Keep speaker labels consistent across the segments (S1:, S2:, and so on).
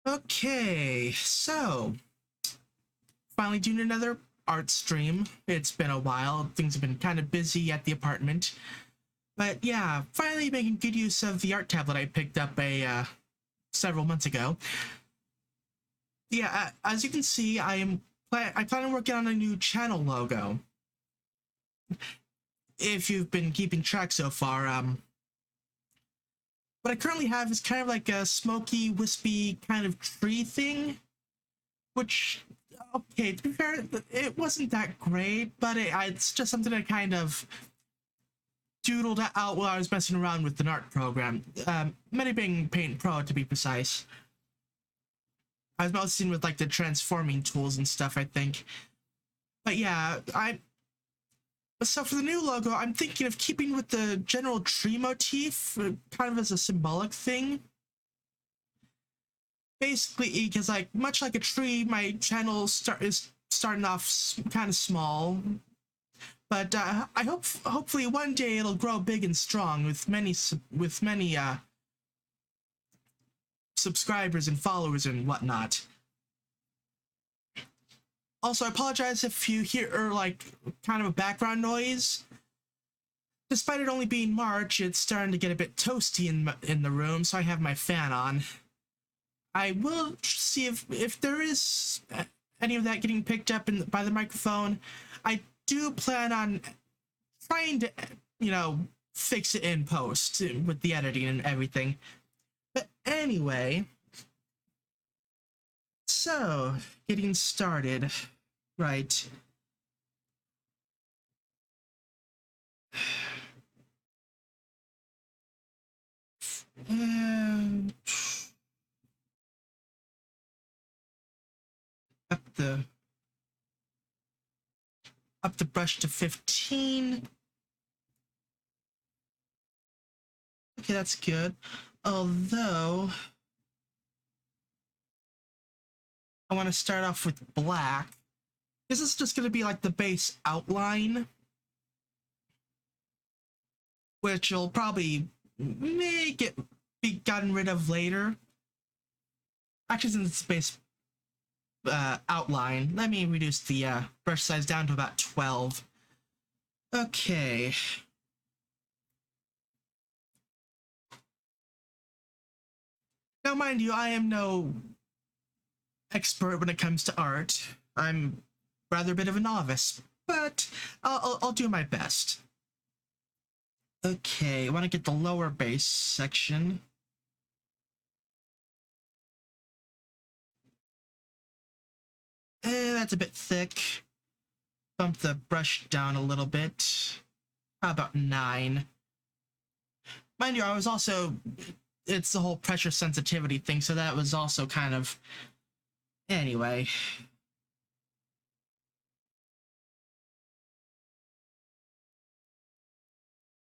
S1: Okay, so finally doing another art stream. It's been a while. Things have been kind of busy at the apartment. But yeah, finally making good use of the art tablet I picked up several months ago. Yeah, as you can see, I plan on working on a new channel logo. If you've been keeping track so far, what I currently have is kind of like a smoky, wispy kind of tree thing, which, okay, to be fair, it wasn't that great, but it's just something I kind of doodled out while I was messing around with an art program, Medibang Paint Pro to be precise. I was mostly with like the transforming tools and stuff, I think. But yeah, so for the new logo, I'm thinking of keeping with the general tree motif, kind of as a symbolic thing. Basically, because like much like a tree, my channel is starting off kind of small, but I hopefully one day it'll grow big and strong with many subscribers and followers and whatnot. Also, I apologize if you hear like kind of a background noise. Despite it only being March, it's starting to get a bit toasty in the room, so I have my fan on. I will see if there is any of that getting picked up by the microphone. I do plan on trying to, fix it in post with the editing and everything. But anyway, so getting started, right? And up the up the brush to 15. Okay, that's good. Although I want to start off with black. This is just going to be like the base outline, which will probably be gotten rid of later. Actually, since it's base outline, let me reduce the brush size down to about 12. Okay. Now, mind you, I am no expert when it comes to art. I'm rather a bit of a novice, but I'll do my best. Okay, I want to get the lower base section. That's a bit thick. Bump the brush down a little bit. How about 9? Mind you, it's the whole pressure sensitivity thing, so that was also kind of, anyway.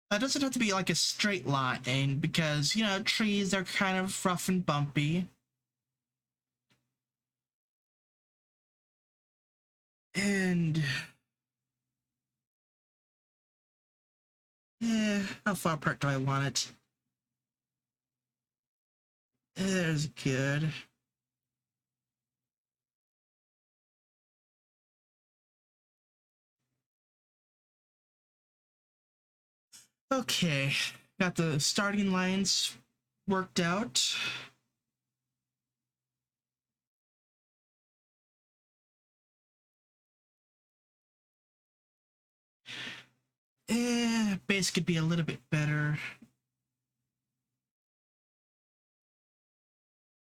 S1: That doesn't have to be like a straight line because, trees are kind of rough and bumpy. And how far apart do I want it? There's good. Okay, got the starting lines worked out. Base could be a little bit better.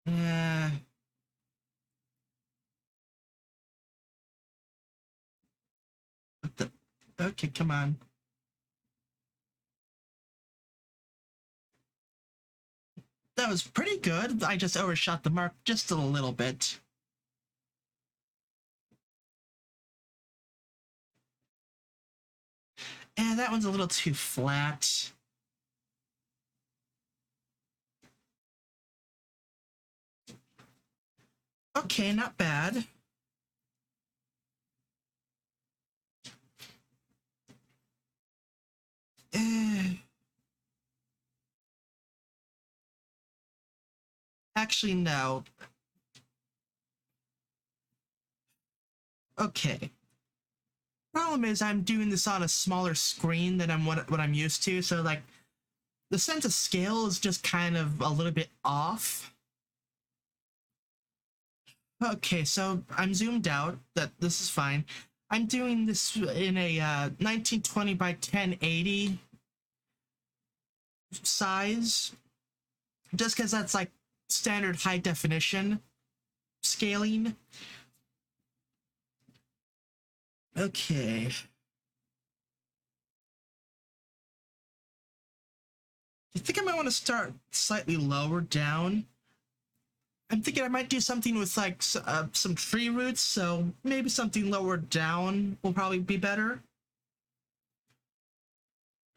S1: Uh, okay, come on. That was pretty good. I just overshot the mark just a little bit. And that one's a little too flat. Okay, not bad. Actually, no. Okay. Problem is, I'm doing this on a smaller screen than what I'm used to, so like the sense of scale is just kind of a little bit off. Okay, so I'm zoomed out. That this is fine. I'm doing this in a 1920 by 1080 size, just because that's like standard high definition scaling. Okay. I think I might want to start slightly lower down. I'm thinking I might do something with like some tree roots, so maybe something lower down will probably be better.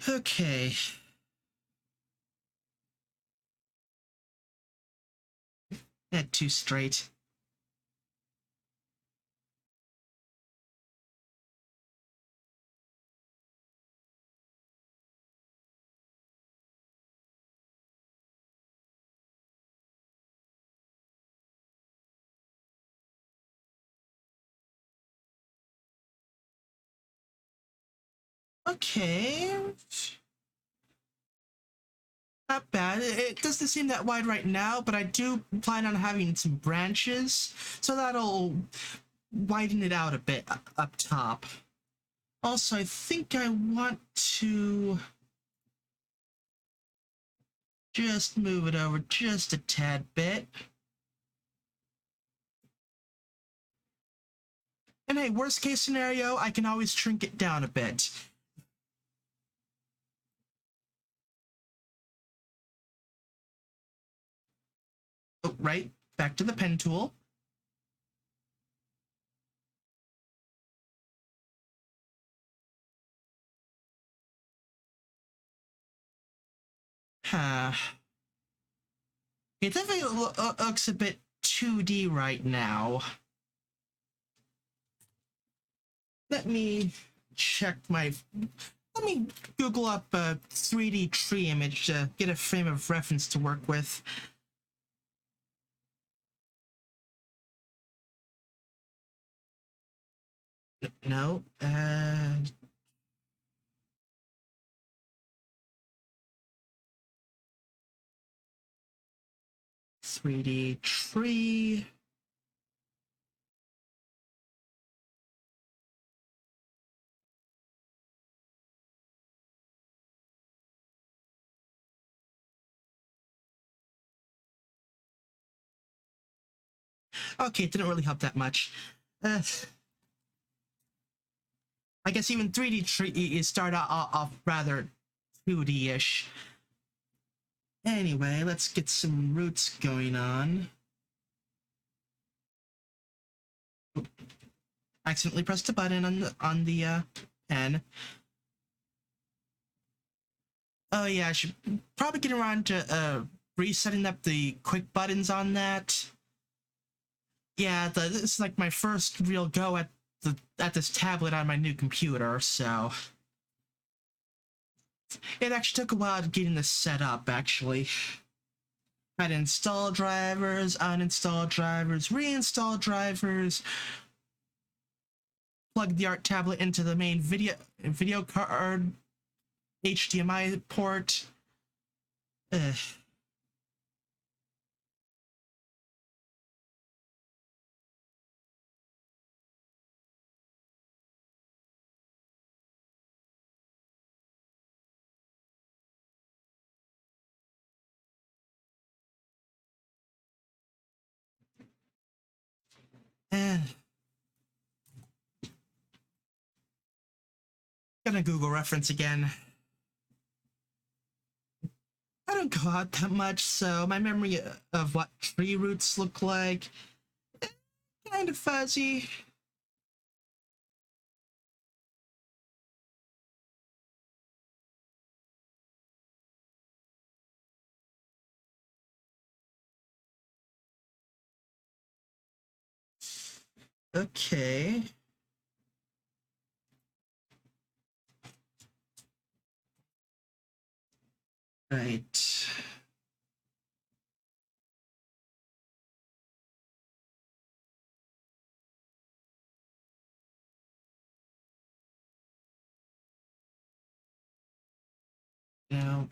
S1: Okay. Head too straight. Okay. Not bad. It doesn't seem that wide right now, but I do plan on having some branches, so that'll widen it out a bit up top. Also, I think I want to just move it over just a tad bit. And hey, worst case scenario, I can always shrink it down a bit. Oh, right, back to the pen tool. Huh. It definitely looks a bit 2D right now. Let me check my... Let me Google up a 3D tree image to get a frame of reference to work with. No, 3D tree. Okay, it didn't really help that much. Uh, I guess even 3D tree is start off rather 2D-ish. Anyway, let's get some roots going on. Accidentally pressed a button on the pen. Oh yeah, I should probably get around to resetting up the quick buttons on that. Yeah, this is like my first real go at this tablet on my new computer, so it actually took a while getting this set up. Actually, I had to install drivers, uninstall drivers, reinstall drivers, plug the art tablet into the main video card HDMI port. Ugh. Eh. Gonna Google reference again. I don't go out that much, so my memory of what tree roots look like kind of fuzzy. Okay. Right. No.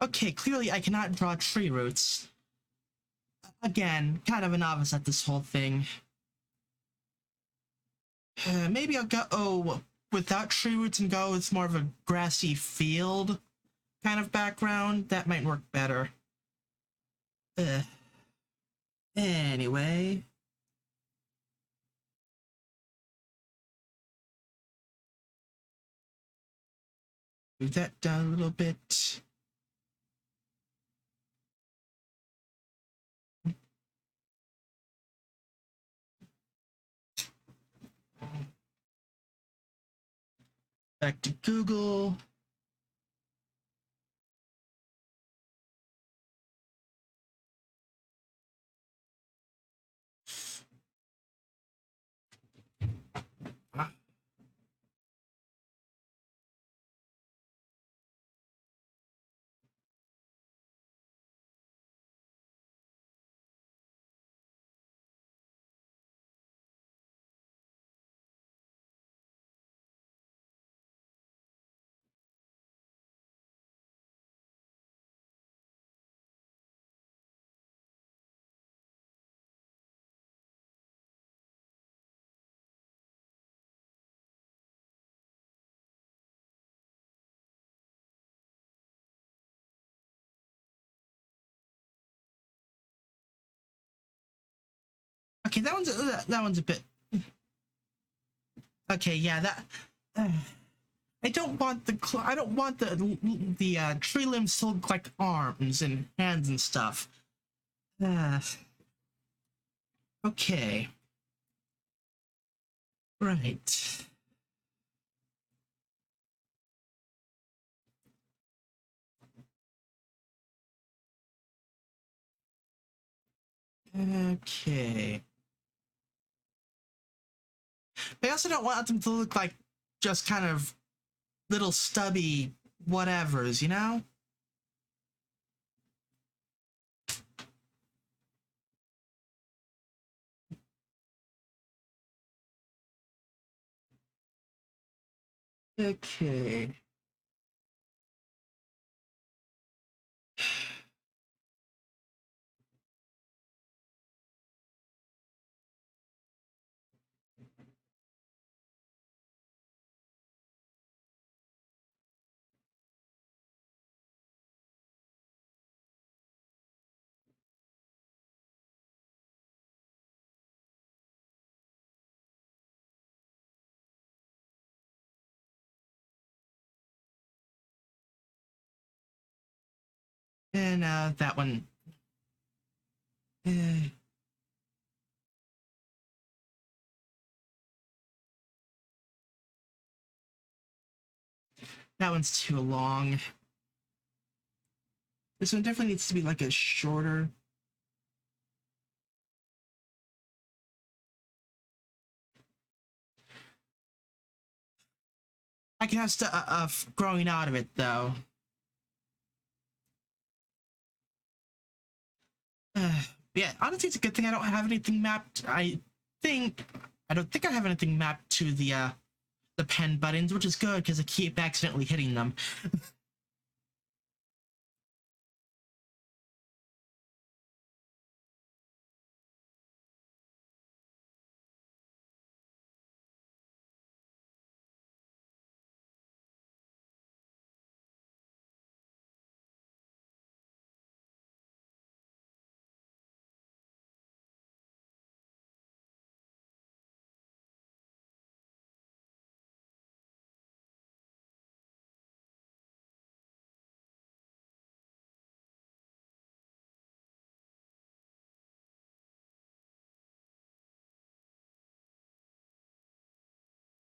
S1: Okay, clearly I cannot draw tree roots. Again, kind of a novice at this whole thing. Maybe I'll go without tree roots and go with more of a grassy field kind of background. That might work better. Anyway. Move that down a little bit. Back to Google. Okay, that one's a bit. Okay, yeah, that. I don't want the tree limbs to look like arms and hands and stuff. Okay. Right. Okay. But I also don't want them to look like just kind of little stubby whatevers, you know? Okay. And that one. Uh, that one's too long. This one definitely needs to be like a shorter. I can have stuff growing out of it though. Uh, yeah, honestly, it's a good thing I don't have anything mapped. Think I don't think I have anything mapped to the pen buttons, which is good because I keep accidentally hitting them.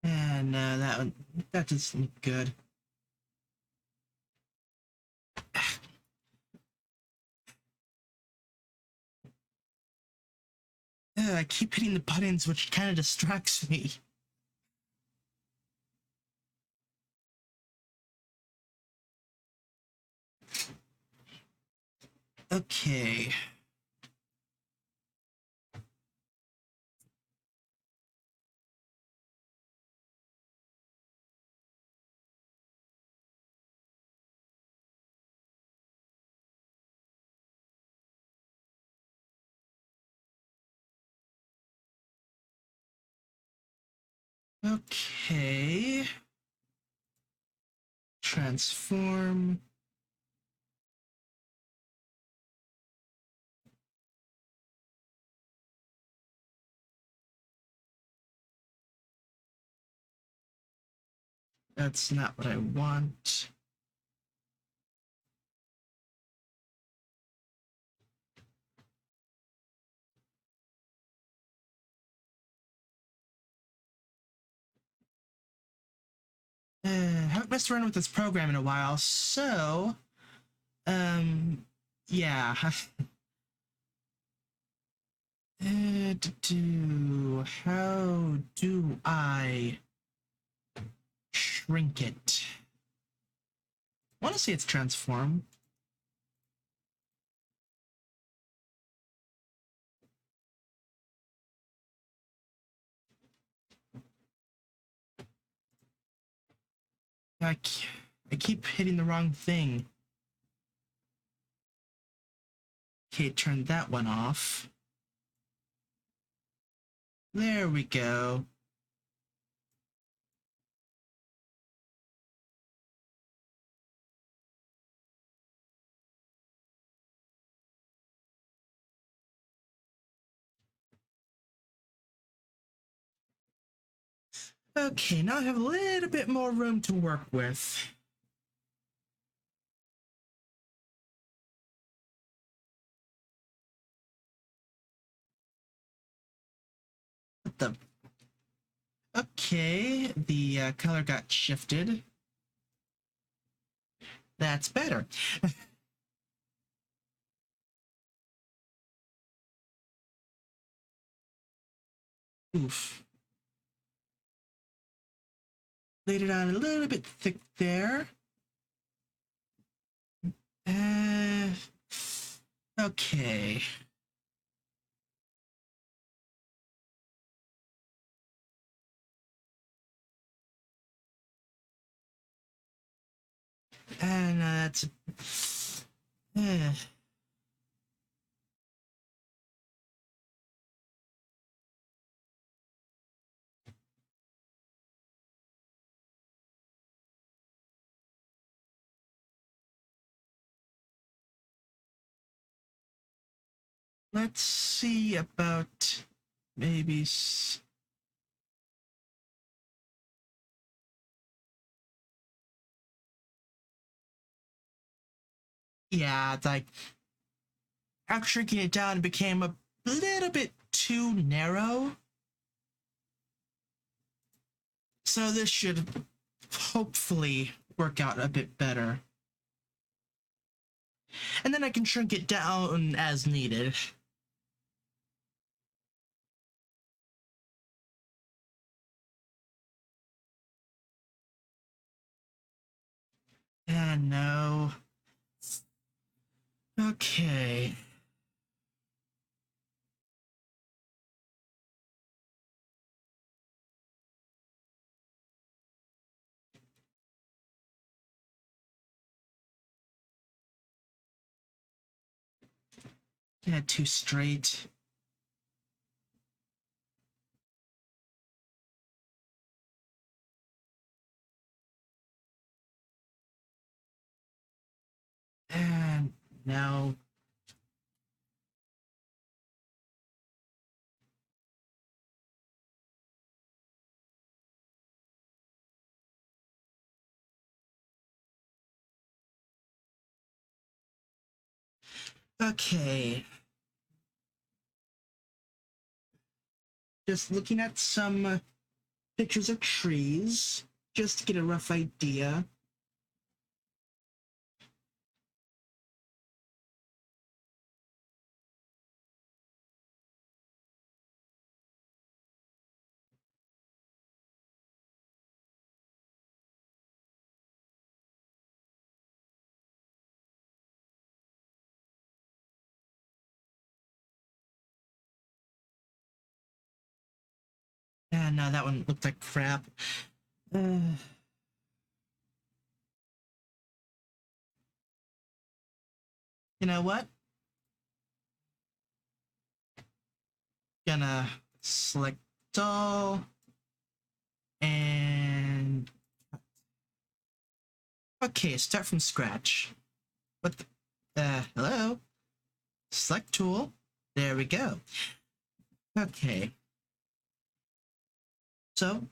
S1: And that one, that doesn't look good. I keep hitting the buttons, which kind of distracts me. Okay. Okay. Transform. That's not what I want. Haven't messed around with this program in a while, so yeah. How do I shrink it? I want to see its transform. I, I keep hitting the wrong thing. Okay, turn that one off. There we go. Okay, now I have a little bit more room to work with. What the? Okay, the color got shifted. That's better. Oof. Laid it on a little bit thick there. Uh, okay. And that's. Uh, let's see about maybe. Yeah, it's like after shrinking it down, it became a little bit too narrow. So this should hopefully work out a bit better. And then I can shrink it down as needed. And no. Okay. Yeah, too straight. And now. Okay. Just looking at some pictures of trees, just to get a rough idea. And no, that one looked like crap. Uh, you know what? Gonna select all. And okay, start from scratch. What the hello? Select tool. There we go. Okay. So,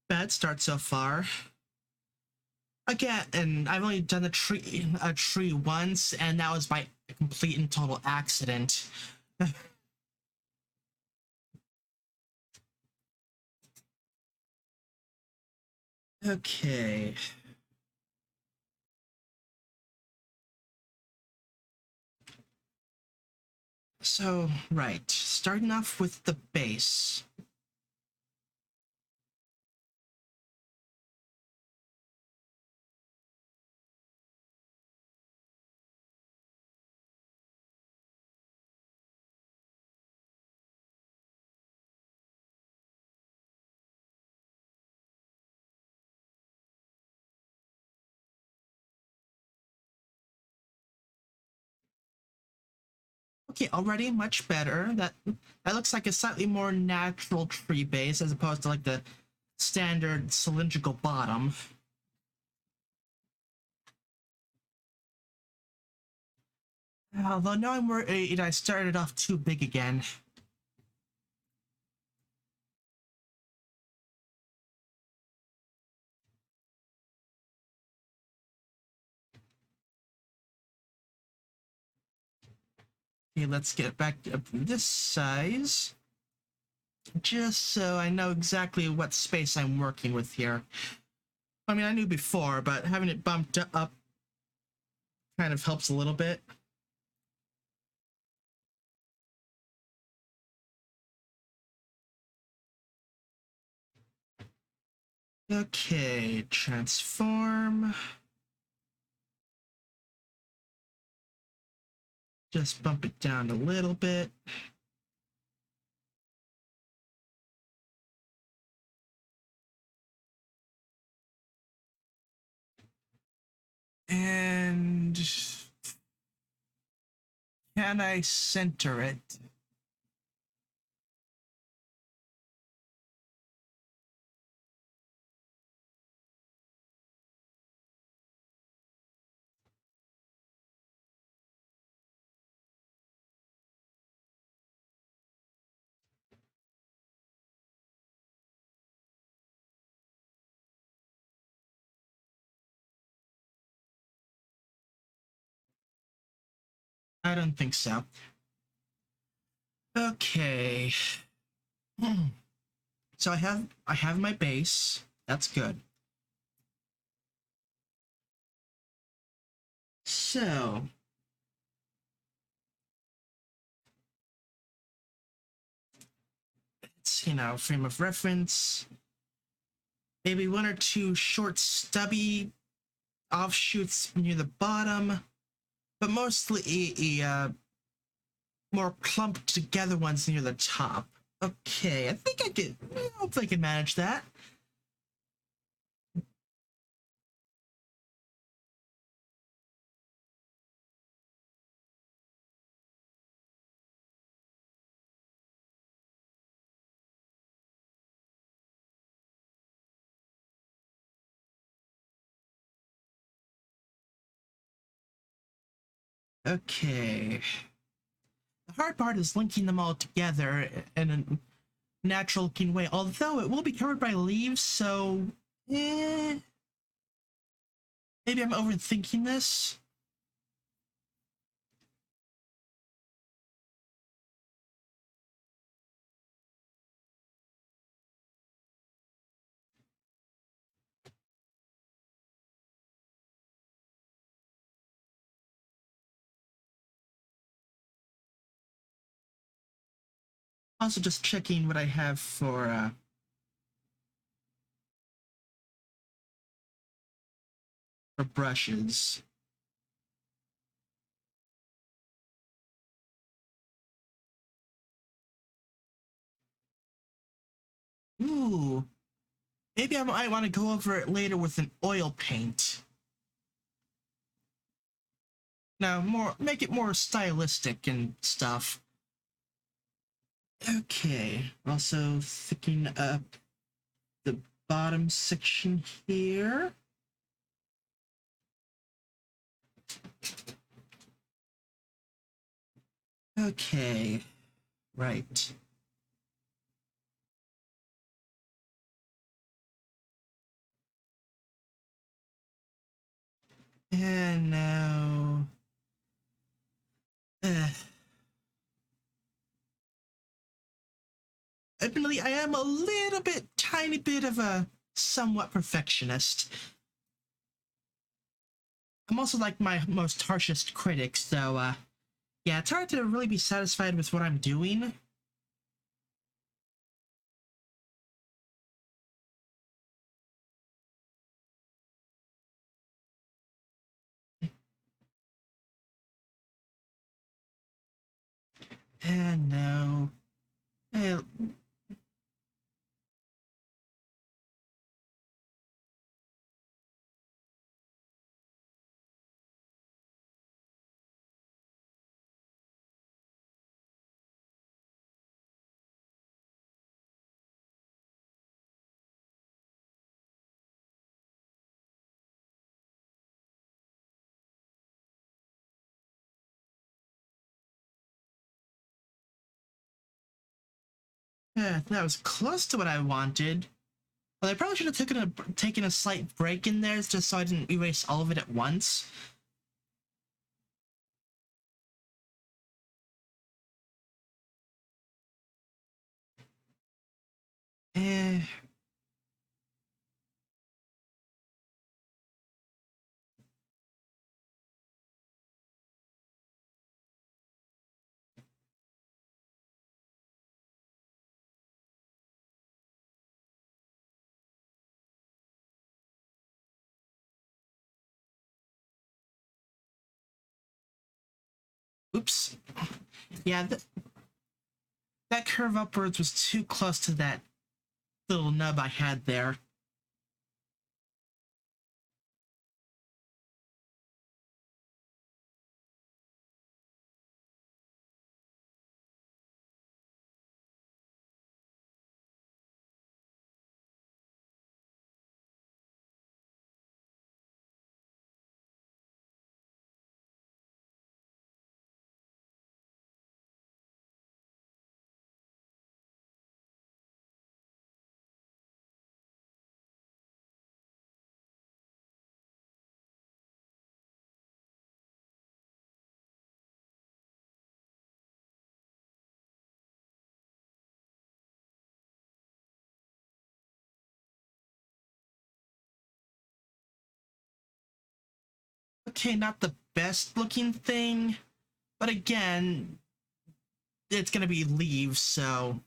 S1: bad start so far. Again, and I've only done a tree once, and that was by a complete and total accident. Okay. So, right, starting off with the base. Okay, already much better. That looks like a slightly more natural tree base as opposed to like the standard cylindrical bottom. Although now I'm worried I started off too big again. Okay, let's get back up to this size. Just so I know exactly what space I'm working with here. I mean, I knew before, but having it bumped up kind of helps a little bit. Okay, transform. Just bump it down a little bit. And can I center it? I don't think so. Okay. So I have my base. That's good. So it's frame of reference. Maybe one or two short stubby offshoots near the bottom, but mostly more clumped together ones near the top. Okay, I think I can. Hopefully, I can manage that. Okay. The hard part is linking them all together in a natural looking way, although it will be covered by leaves, so maybe I'm overthinking this. Also, just checking what I have for brushes. Ooh, maybe I might want to go over it later with an oil paint. Now, make it more stylistic and stuff. Okay. Also, thickening up the bottom section here. Okay, right. And now... admittedly, I am a little bit, tiny bit of a somewhat perfectionist. I'm also like my most harshest critic, so yeah, it's hard to really be satisfied with what I'm doing. And no. Eh, that was close to what I wanted. But I probably should have taken a slight break in there just so I didn't erase all of it at once. Eh. Oops. Yeah, that curve upwards was too close to that little nub I had there. Okay, not the best looking thing, but again, it's gonna be leaves, so...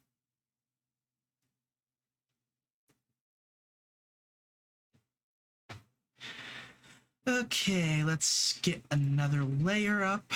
S1: Okay, let's get another layer up.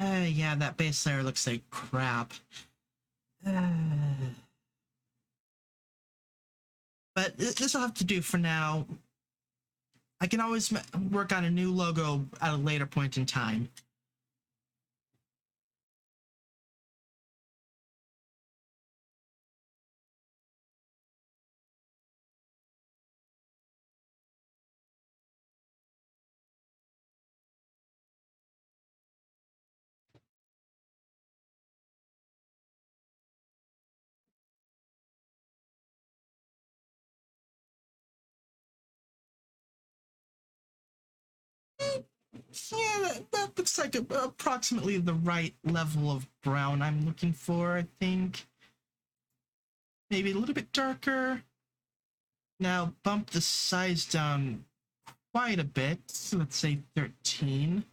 S1: Yeah, that base layer looks like crap. But this will have to do for now. I can always work on a new logo at a later point in time. Yeah, that looks like approximately the right level of brown I'm looking for, I think. Maybe a little bit darker. Now bump the size down quite a bit. So let's say 13.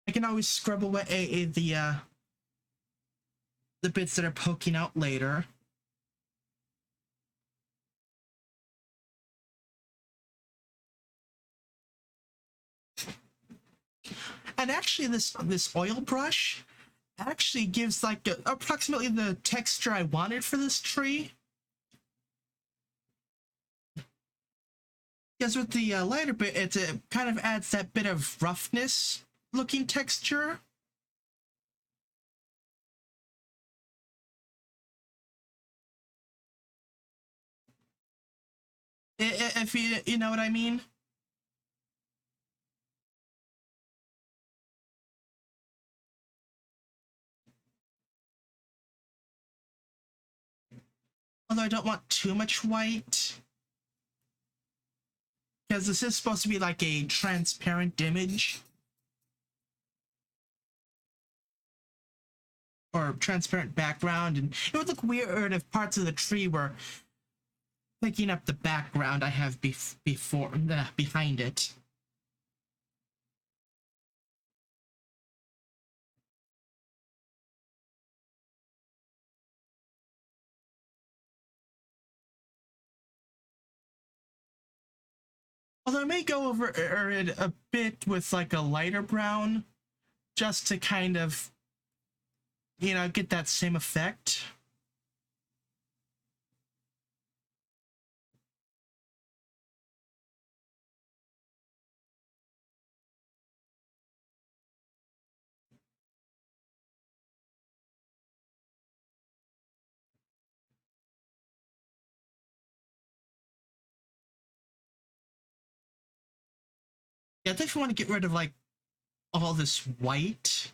S1: I can always scrub away the bits that are poking out later. And actually, this oil brush actually gives like approximately the texture I wanted for this tree. Because with the lighter bit, it kind of adds that bit of roughness looking texture. If you know what I mean. Although I don't want too much white. Because this is supposed to be like a transparent image. Or transparent background. And it would look weird if parts of the tree were picking up the background I have behind it. Although I may go over it a bit with like a lighter brown, just to kind of, get that same effect. Yeah, I definitely want to get rid of like all this white.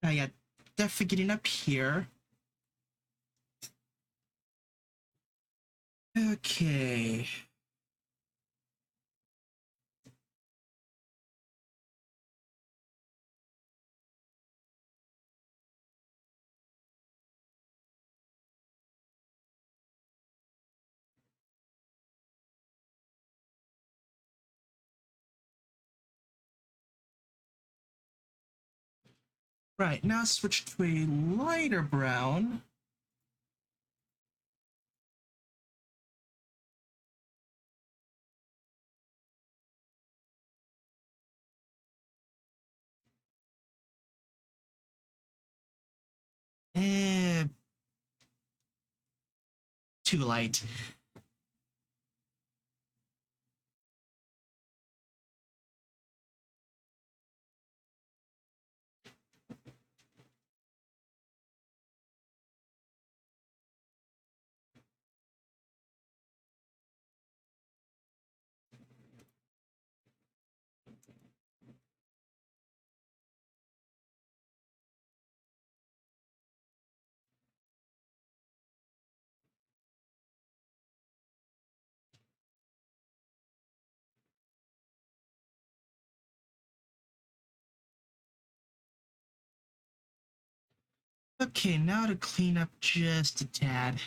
S1: Yeah, definitely getting up here. Okay. Right, now switch to a lighter brown. Eh, too light. Okay, now to clean up just a tad.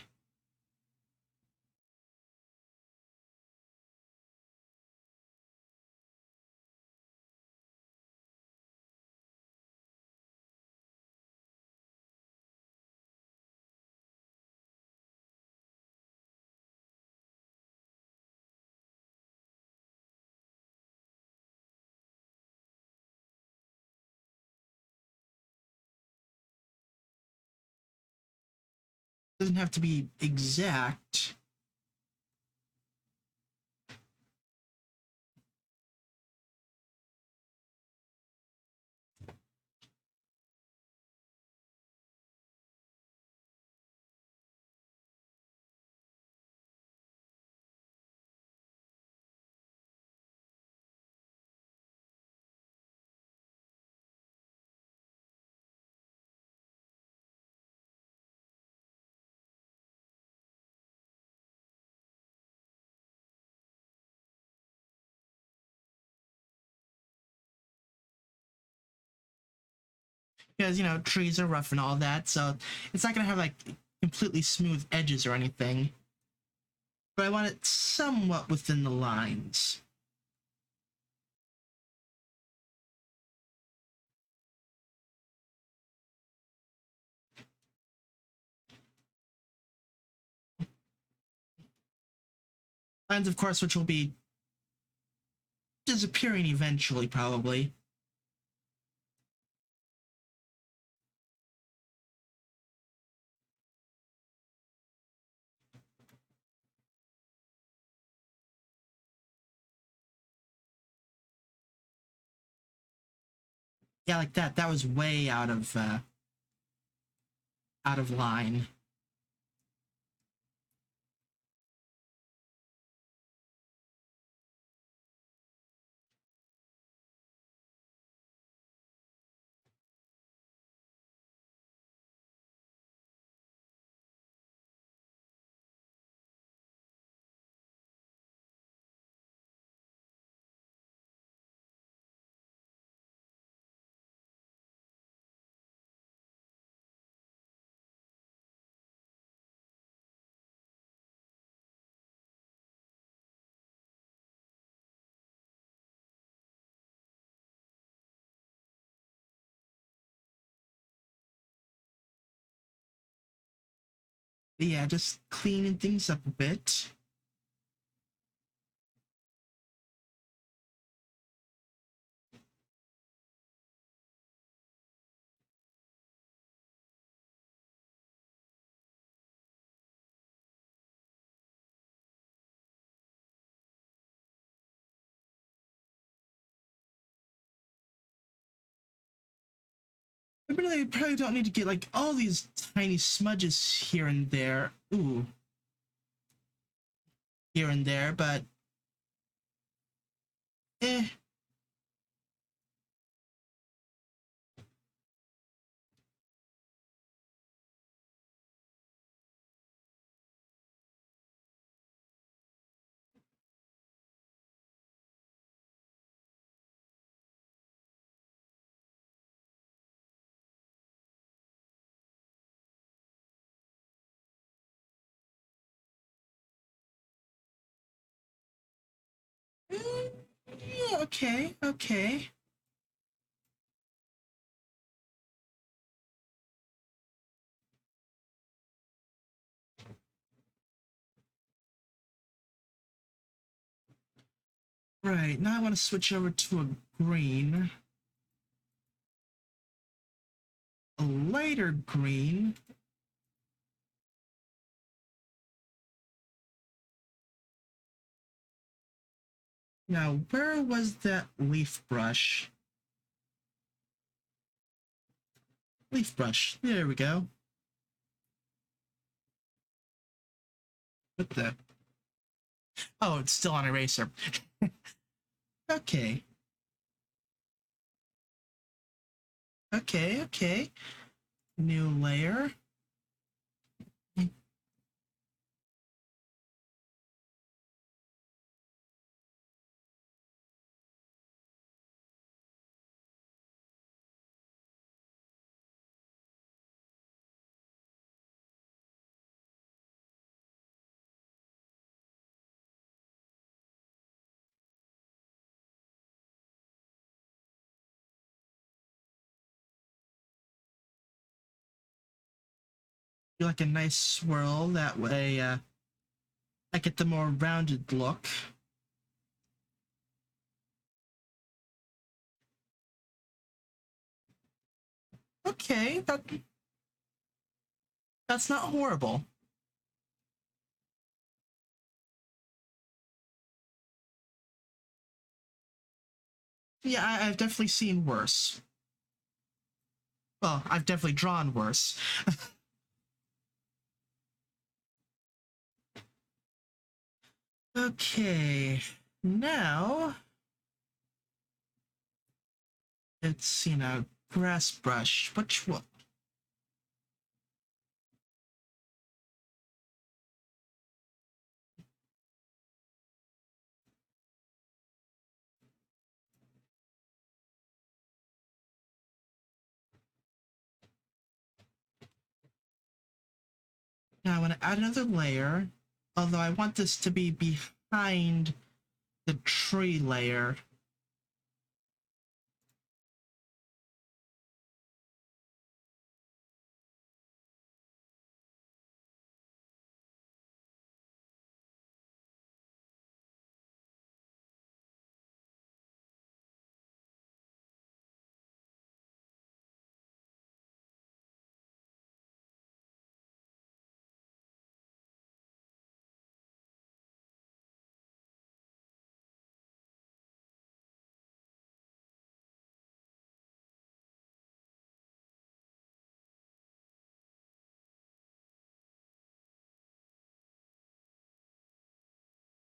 S1: Doesn't have to be exact. Because, you know, trees are rough and all that, so it's not gonna have like completely smooth edges or anything. But I want it somewhat within the lines. Lines, of course, which will be disappearing eventually, probably. Yeah, like that. That was way out of line. But yeah, just cleaning things up a bit. I really probably don't need to get like all these tiny smudges here and there. Ooh, here and there, but eh. Mm, yeah, okay, okay. Right, now I want to switch over to a green. A lighter green. Now, where was that leaf brush? Leaf brush. There we go. What the? Oh, it's still on eraser. Okay. Okay, okay. New layer. Do like a nice swirl. That way, I get the more rounded look. Okay, That's not horrible. Yeah, I've definitely seen worse. Well, I've definitely drawn worse. Okay, now it's, grass brush. Which one? Now I want to add another layer, although I want this to be behind the tree layer.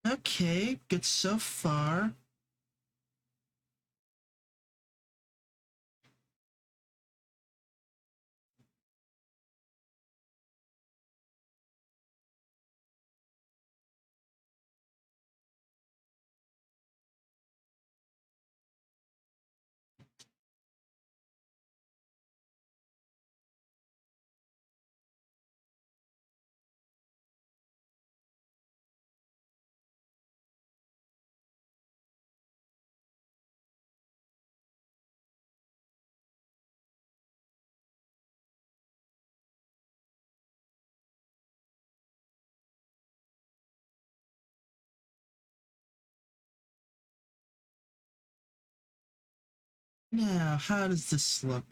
S1: Okay, good so far. Now, how does this look?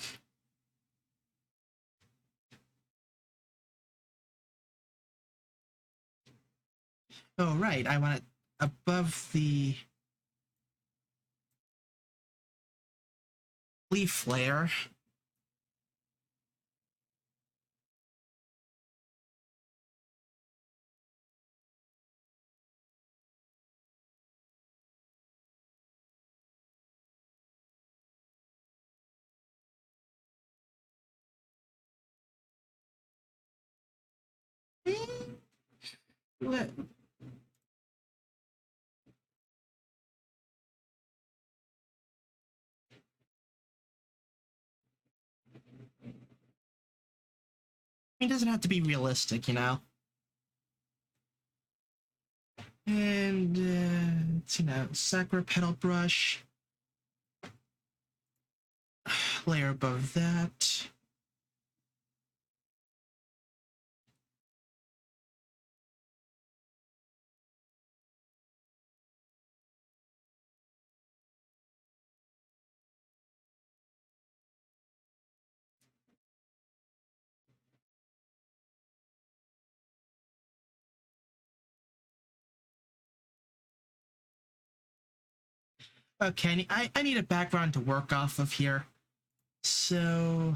S1: Oh, right, I want it above the leaf layer. What? It doesn't have to be realistic, you know? And, it's, Sakura petal brush. Layer above that. Okay, I need a background to work off of here. So,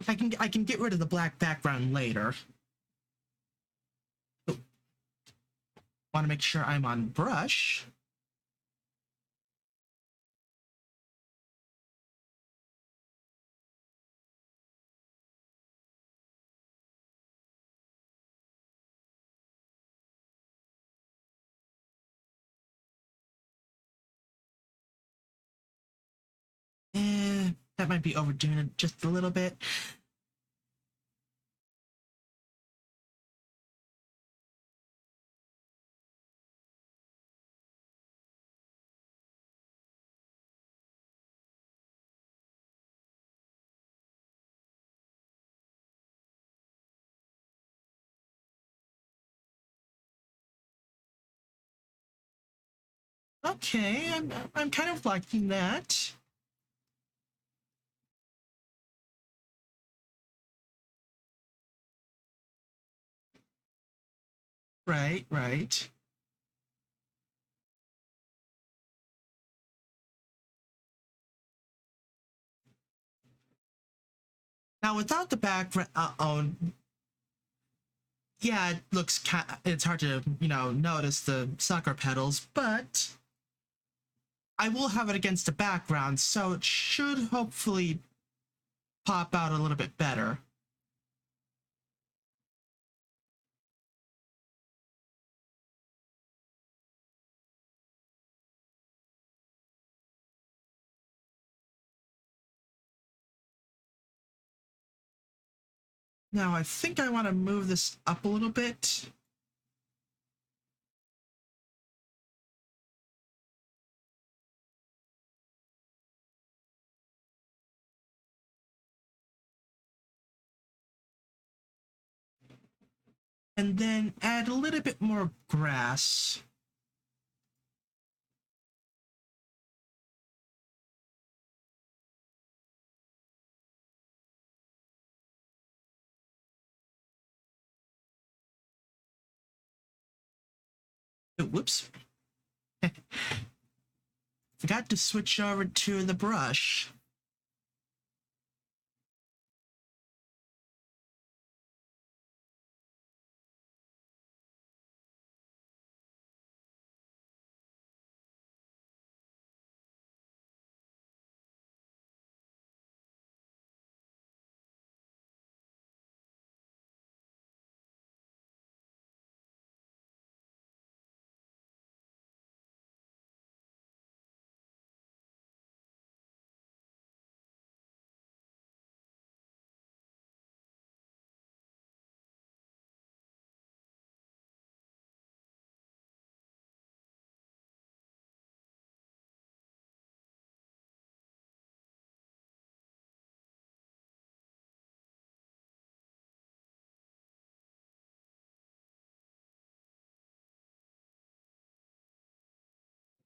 S1: I can get rid of the black background later. Want to make sure I'm on brush. That might be overdoing it just a little bit. Okay, I'm kind of liking that. Right, right. Now without the background, oh, yeah, it looks it's hard to notice the soccer pedals, but I will have it against the background, so it should hopefully pop out a little bit better. Now I think I want to move this up a little bit. And then add a little bit more grass. Oh, whoops. Forgot to switch over to the brush.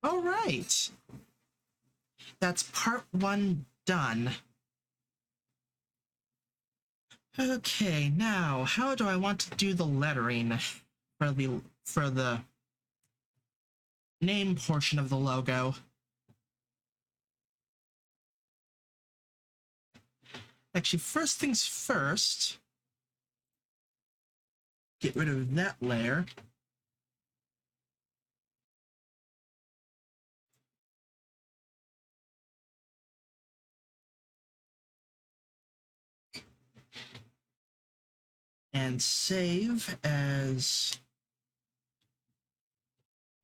S1: All right. That's part one done. Okay, now how do I want to do the lettering for the name portion of the logo? Actually, first things first, get rid of that layer. And save as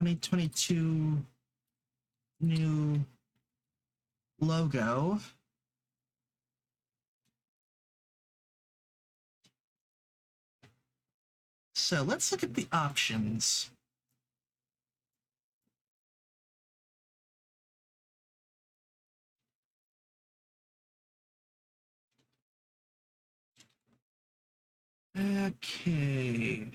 S1: 2022 new logo. So let's look at the options. Okay.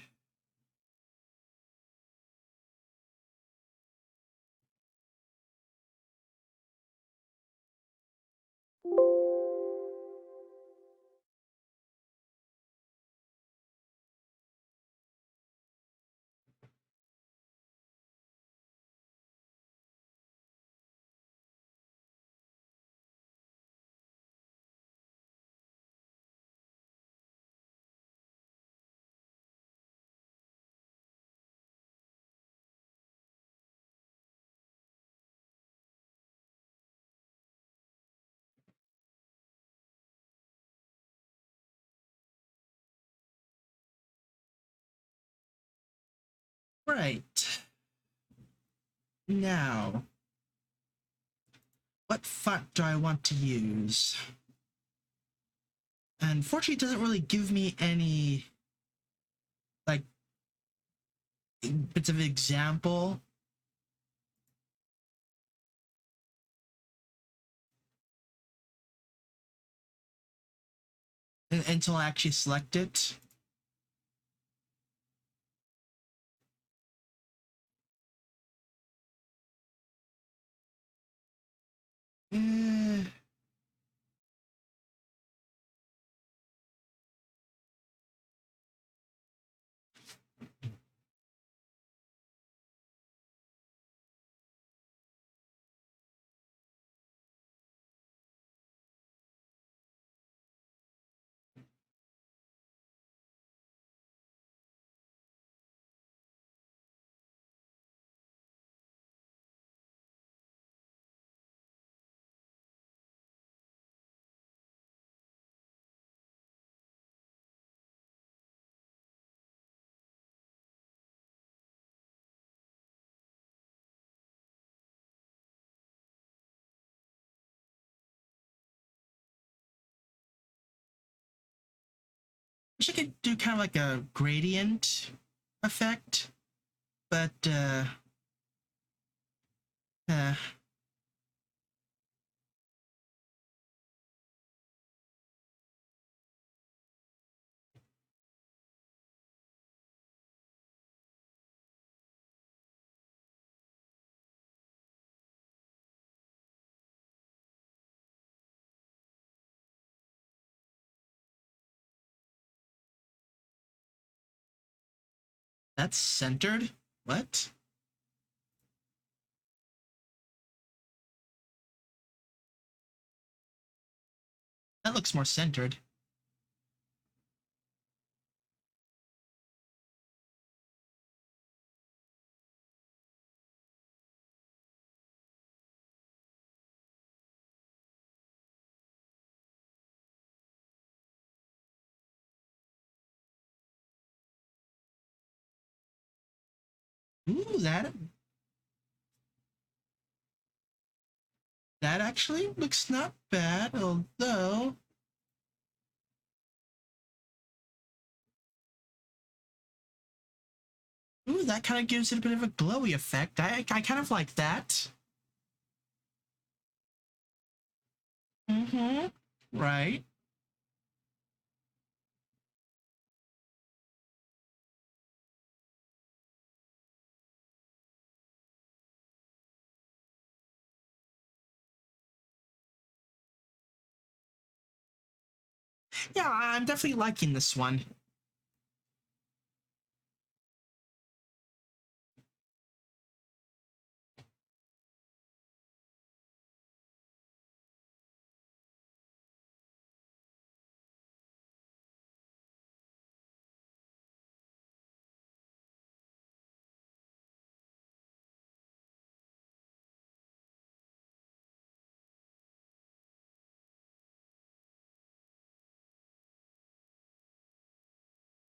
S1: Right. Now, what font do I want to use? Unfortunately, it doesn't really give me any, like, bits of example. Until I actually select it. wish I could do kind of like a gradient effect, but uh that's centered. What? That looks more centered. Ooh, that actually looks not bad, although ooh, that kind of gives it a bit of a glowy effect. I kind of like that. Mm-hmm. Right. Yeah, I'm definitely liking this one.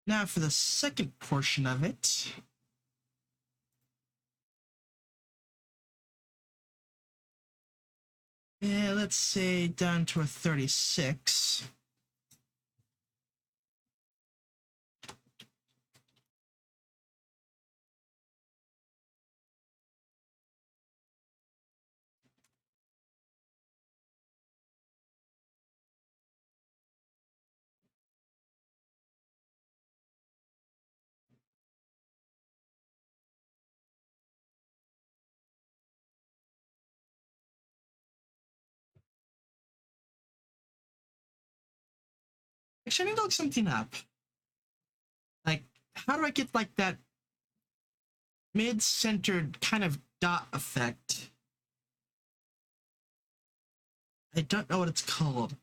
S1: Now for the second portion of it. Yeah, let's say down to a 36. Actually, I need to look something up. Like, how do I get like that mid-centered kind of dot effect? I don't know what it's called.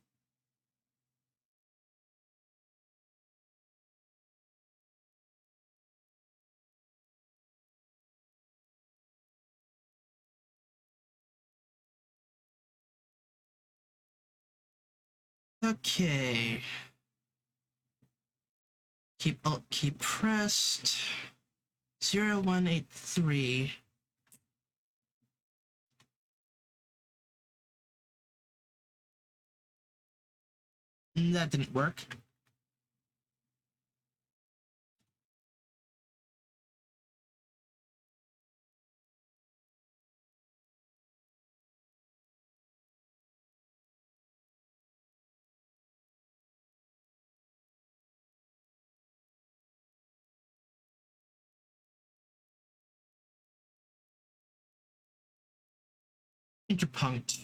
S1: Okay. Keep Alt key pressed. 0183. That didn't work. Interpunct.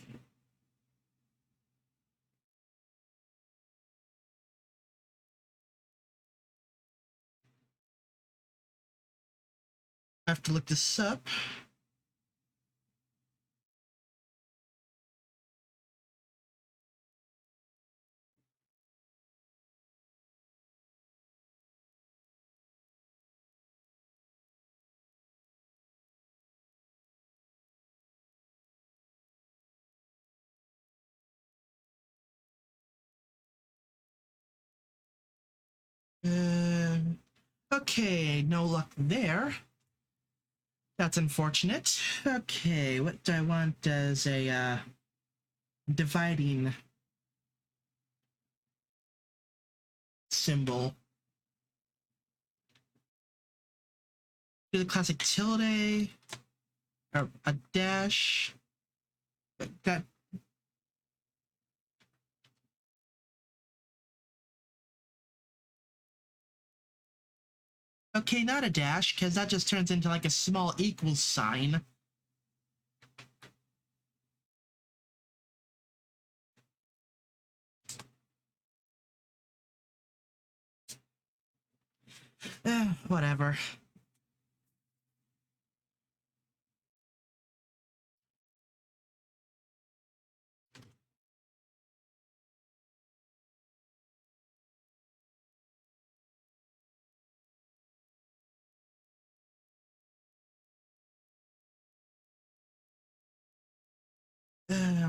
S1: I have to look this up. Uh, okay, no luck there. That's unfortunate. Okay, what do I want as a dividing symbol? Do the classic tilde or a dash. That okay, not a dash, because that just turns into like a small equals sign. Whatever.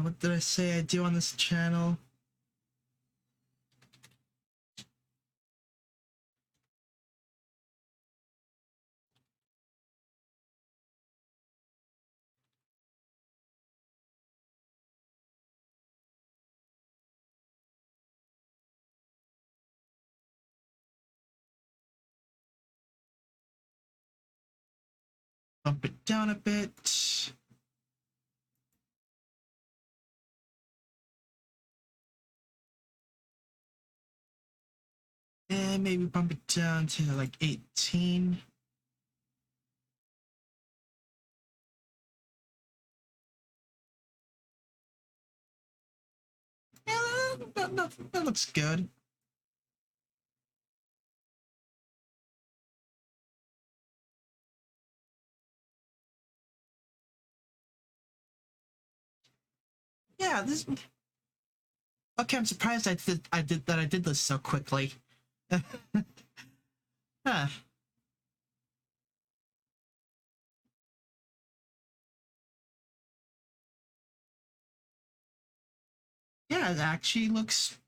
S1: What did I say I do on this channel? Bump it down a bit. And maybe bump it down to like 18. Yeah, that looks good. Yeah, this. Okay, I'm surprised I did this so quickly. Huh. Yeah, it actually looks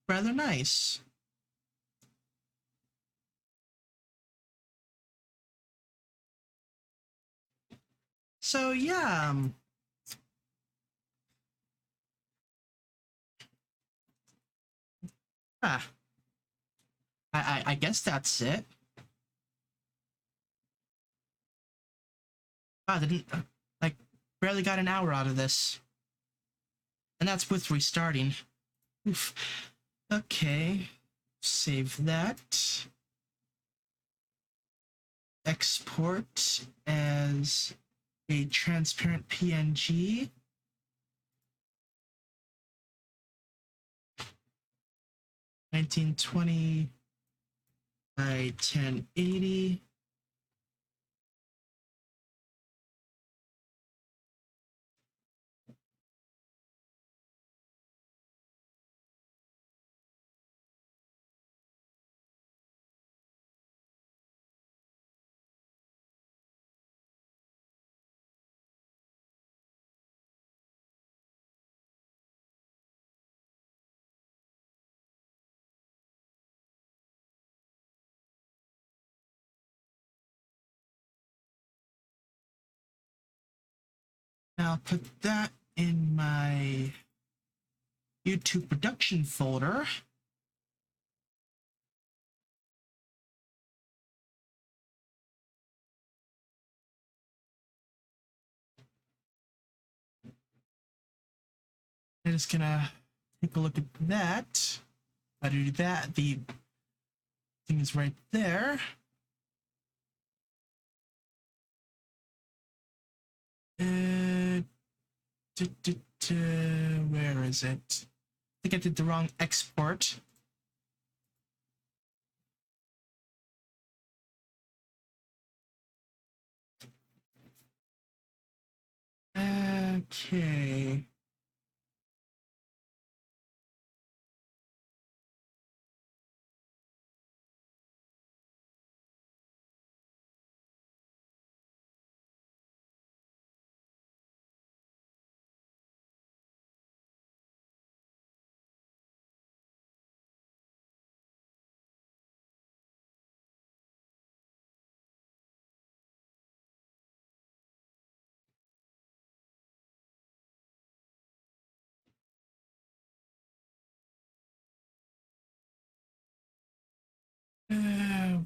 S1: rather nice. So yeah, ah, I guess that's it. I didn't like barely got an hour out of this, and that's with restarting. Oof. Okay, save that. Export as a transparent PNG. 1920 by 1080. Now I'll put that in my YouTube production folder. I'm just gonna take a look at that. If I do that, the thing is right there. Uh, where is it? I think I did the wrong export. Okay.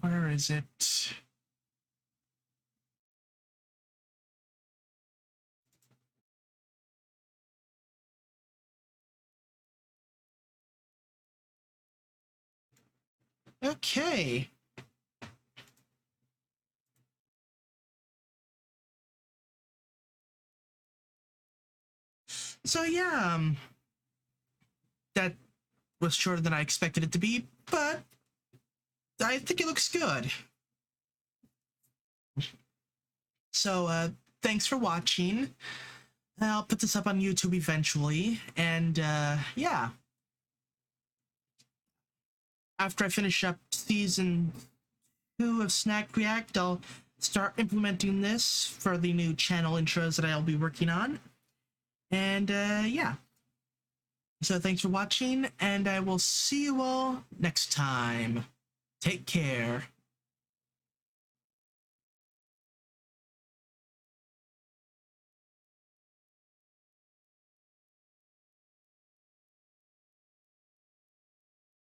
S1: Where is it? Okay. So yeah, that was shorter than I expected it to be, but I think it looks good. So thanks for watching. I'll put this up on YouTube eventually, and yeah, after I finish up season 2 of Snack React, I'll start implementing this for the new channel intros that I'll be working on. And yeah. So thanks for watching, and I will see you all next time. Take care.